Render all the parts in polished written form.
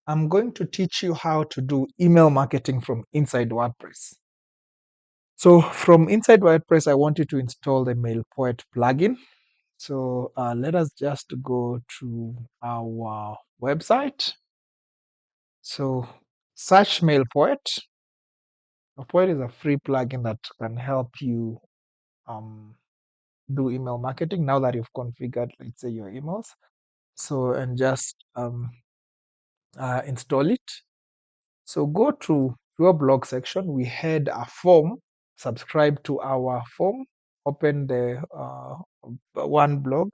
I'm going to teach you how to do email marketing from inside WordPress. So from inside WordPress, I want you to install the Mailpoet plugin. So let us just go to our website. So search Mailpoet. Mailpoet is a free plugin that can help you um, do email marketing now that you've configured, let's say, your emails. So and just install it. So go to your blog section. We had a form. Subscribe to our form. Open the one blog.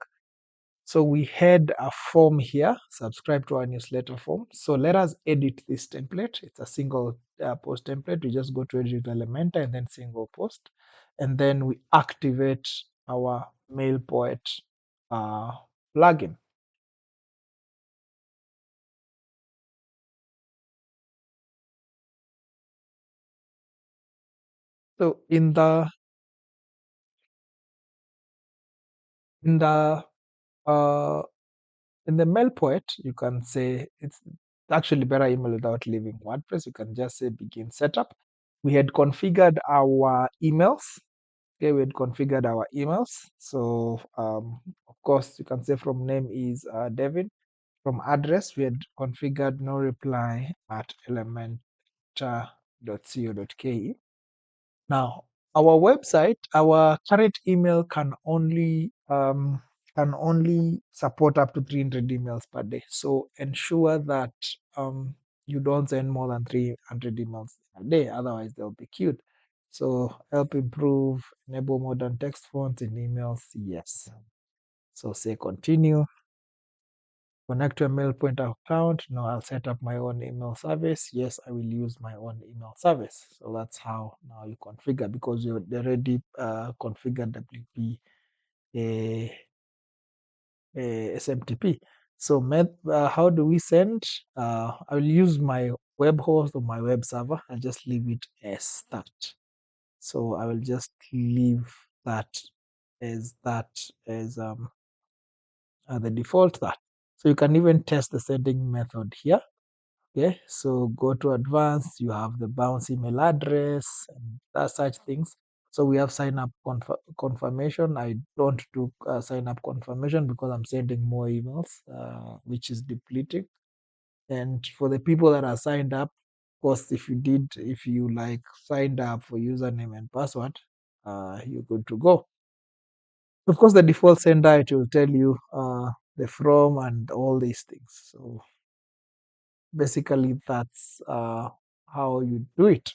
So we had a form here. Subscribe to our newsletter form. So let us edit this template. It's a single post template. We just go to edit Elementor and then single post, and then we activate our Mailpoet uh, plugin. So in the uh, in the Mailpoet, you can say it's actually better email without leaving WordPress. You can just say begin setup. We had configured our emails. Okay, we had configured our emails. So of course, you can say from name is Devin. From address, we had configured no reply at elementor.co.ke. Now, our website, our current email can only support up to 300 emails per day. So ensure that um, you don't send more than 300 emails a day, otherwise they'll be queued. So help improve, enable modern text fonts in emails, yes. So say continue. Connect to a Mailpoint account. No, I'll set up my own email service. Yes, I will use my own email service. So that's how now you configure because you already configured WP SMTP. So how do we send? I will use my web host or my web server. I'll just leave it as that. So I will just leave that that as the default that. So you can even test the sending method here. Okay, so go to advanced, you have the bounce email address and such things. So we have sign up confirmation. I don't do sign up confirmation because I'm sending more emails, which is depleting. And for the people that are signed up, of course, if you like signed up for username and password, you're good to go. Of course, the default sender, it will tell you the from and all these things. So basically that's how you do it.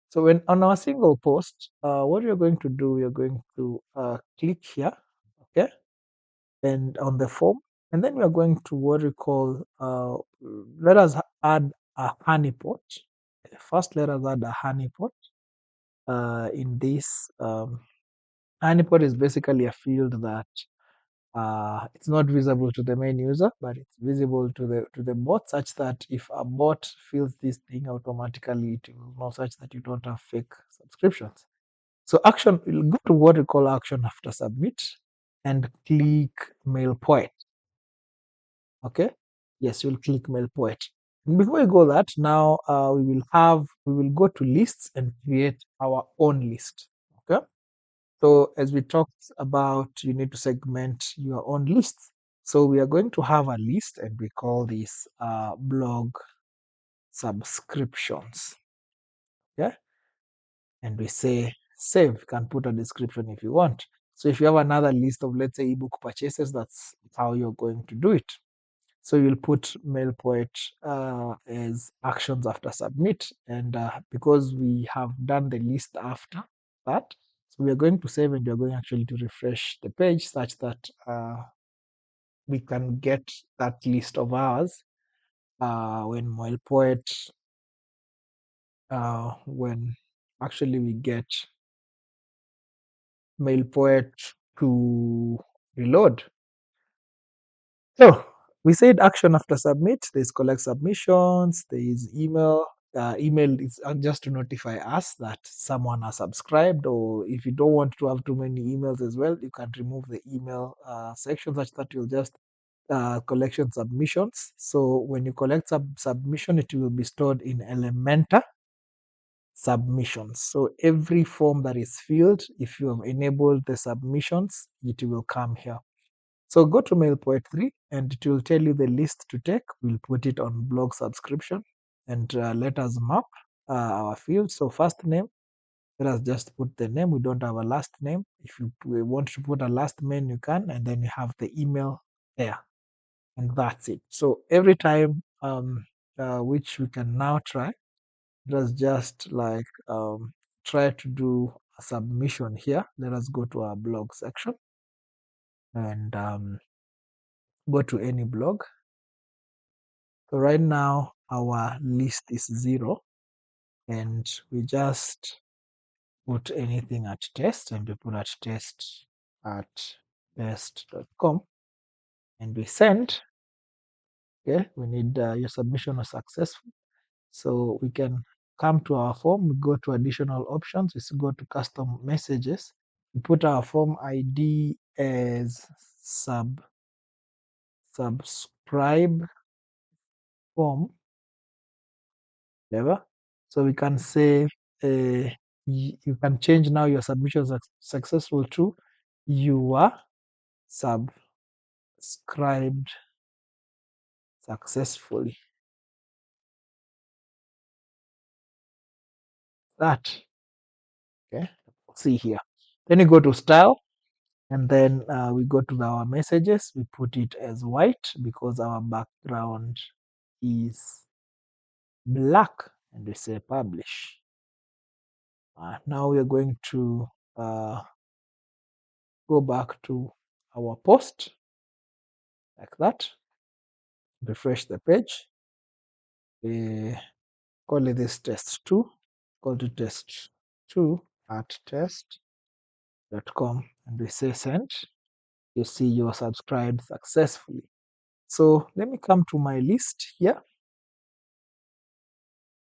So when on our single post, what you're going to do, you're going to click here, okay, and on the form, and then we're going to what we call let us add a honeypot. First, let us add a honeypot. In this honeypot is basically a field that it's not visible to the main user, but it's visible to the bot, such that if a bot fills this thing automatically, it will know such that you don't have fake subscriptions. So action, you'll go to what we call action after submit and click Mailpoet. Okay. Yes, you'll click Mailpoet. And before you go that, now we will go to lists and create our own list. Okay. So as we talked about, you need to segment your own lists. So we are going to have a list and we call this blog subscriptions. Yeah. And we say save. You can put a description if you want. So if you have another list of, let's say, ebook purchases, that's how you're going to do it. So you'll put Mailpoet as actions after submit. And because we have done the list after that, so we are going to save and we are going actually to refresh the page such that we can get that list of ours when Mailpoet, when actually we get Mailpoet to reload. So we said action after submit. There's collect submissions. There is email. Email is just to notify us that someone has subscribed. Or if you don't want to have too many emails as well, you can remove the email section such that you'll just collection submissions. So when you collect submission, it will be stored in Elementor submissions. So every form that is filled, if you have enabled the submissions, it will come here. So go to Mailpoet 3 and it will tell you the list to take. We'll put it on blog subscription and let us map our fields. So first name, let us just put the name. We don't have a last name. If you want to put a last name, you can, and then you have the email there, and that's it. So every time, which we can now try, let's just like try to do a submission here. Let us go to our blog section and go to any blog. So right now our list is 0, and we just put anything at test, and we put at test at test.com, and we send. Okay, we need your submission was successful. So we can come to our form, we go to additional options, we go to custom messages, we put our form ID as subscribe form, whatever. So we can say you can change now your submission successful to you are subscribed successfully. That, okay, see here. Then you go to style, and then we go to our messages. We put it as white because our background is black, and we say publish. Now we are going to go back to our post like that. Refresh the page. Call it this test2. Call to test2 at test.com, and we say send. You see you are subscribed successfully. So let me come to my list here.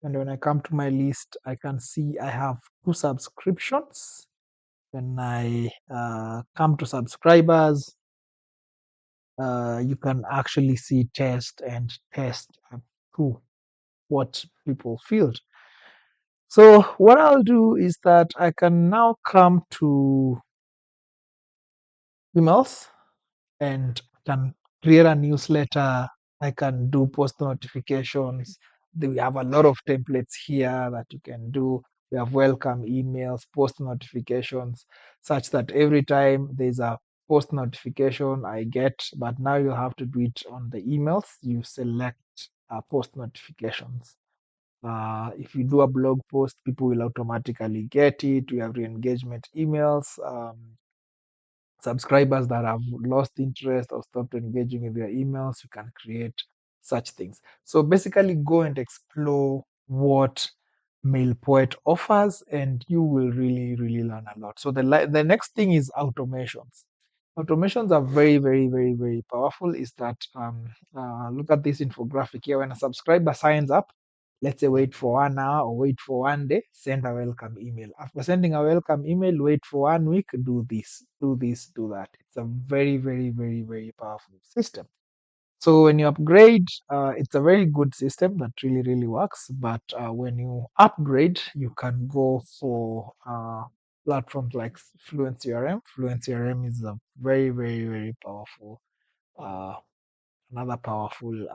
And when I come to my list, I can see I have 2 subscriptions. When I come to subscribers, you can actually see test and test up to what people filled. So what I'll do is that I can now come to emails and can create a newsletter. I can do post notifications. We have a lot of templates here that you can do. We have welcome emails, post notifications, such that every time there's a post notification I get, but now you have to do it on the emails. You select post notifications. If you do a blog post, people will automatically get it. We have re-engagement emails. Subscribers that have lost interest or stopped engaging with your emails, you can create such things. So basically, go and explore what Mailpoet offers, and you will really, really learn a lot. So the next thing is automations. Automations are very, very, very, very powerful. Is that look at this infographic here. When a subscriber signs up, let's say wait for 1 hour or wait for 1 day, send a welcome email. After sending a welcome email, wait for 1 week, do this, do this, do that. It's a very, very, very, very powerful system. So when you upgrade, it's a very good system that really, really works. But when you upgrade, you can go for platforms like Fluent CRM. Fluent CRM is a very, very, very powerful, uh, another powerful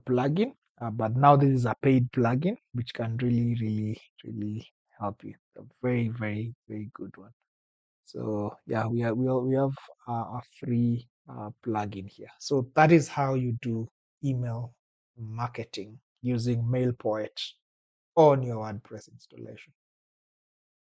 plugin. But now this is a paid plugin, which can really, really, really help you. A very, very, very good one. So yeah, we have a free plugin here. So that is how you do email marketing using Mailpoet on your WordPress installation.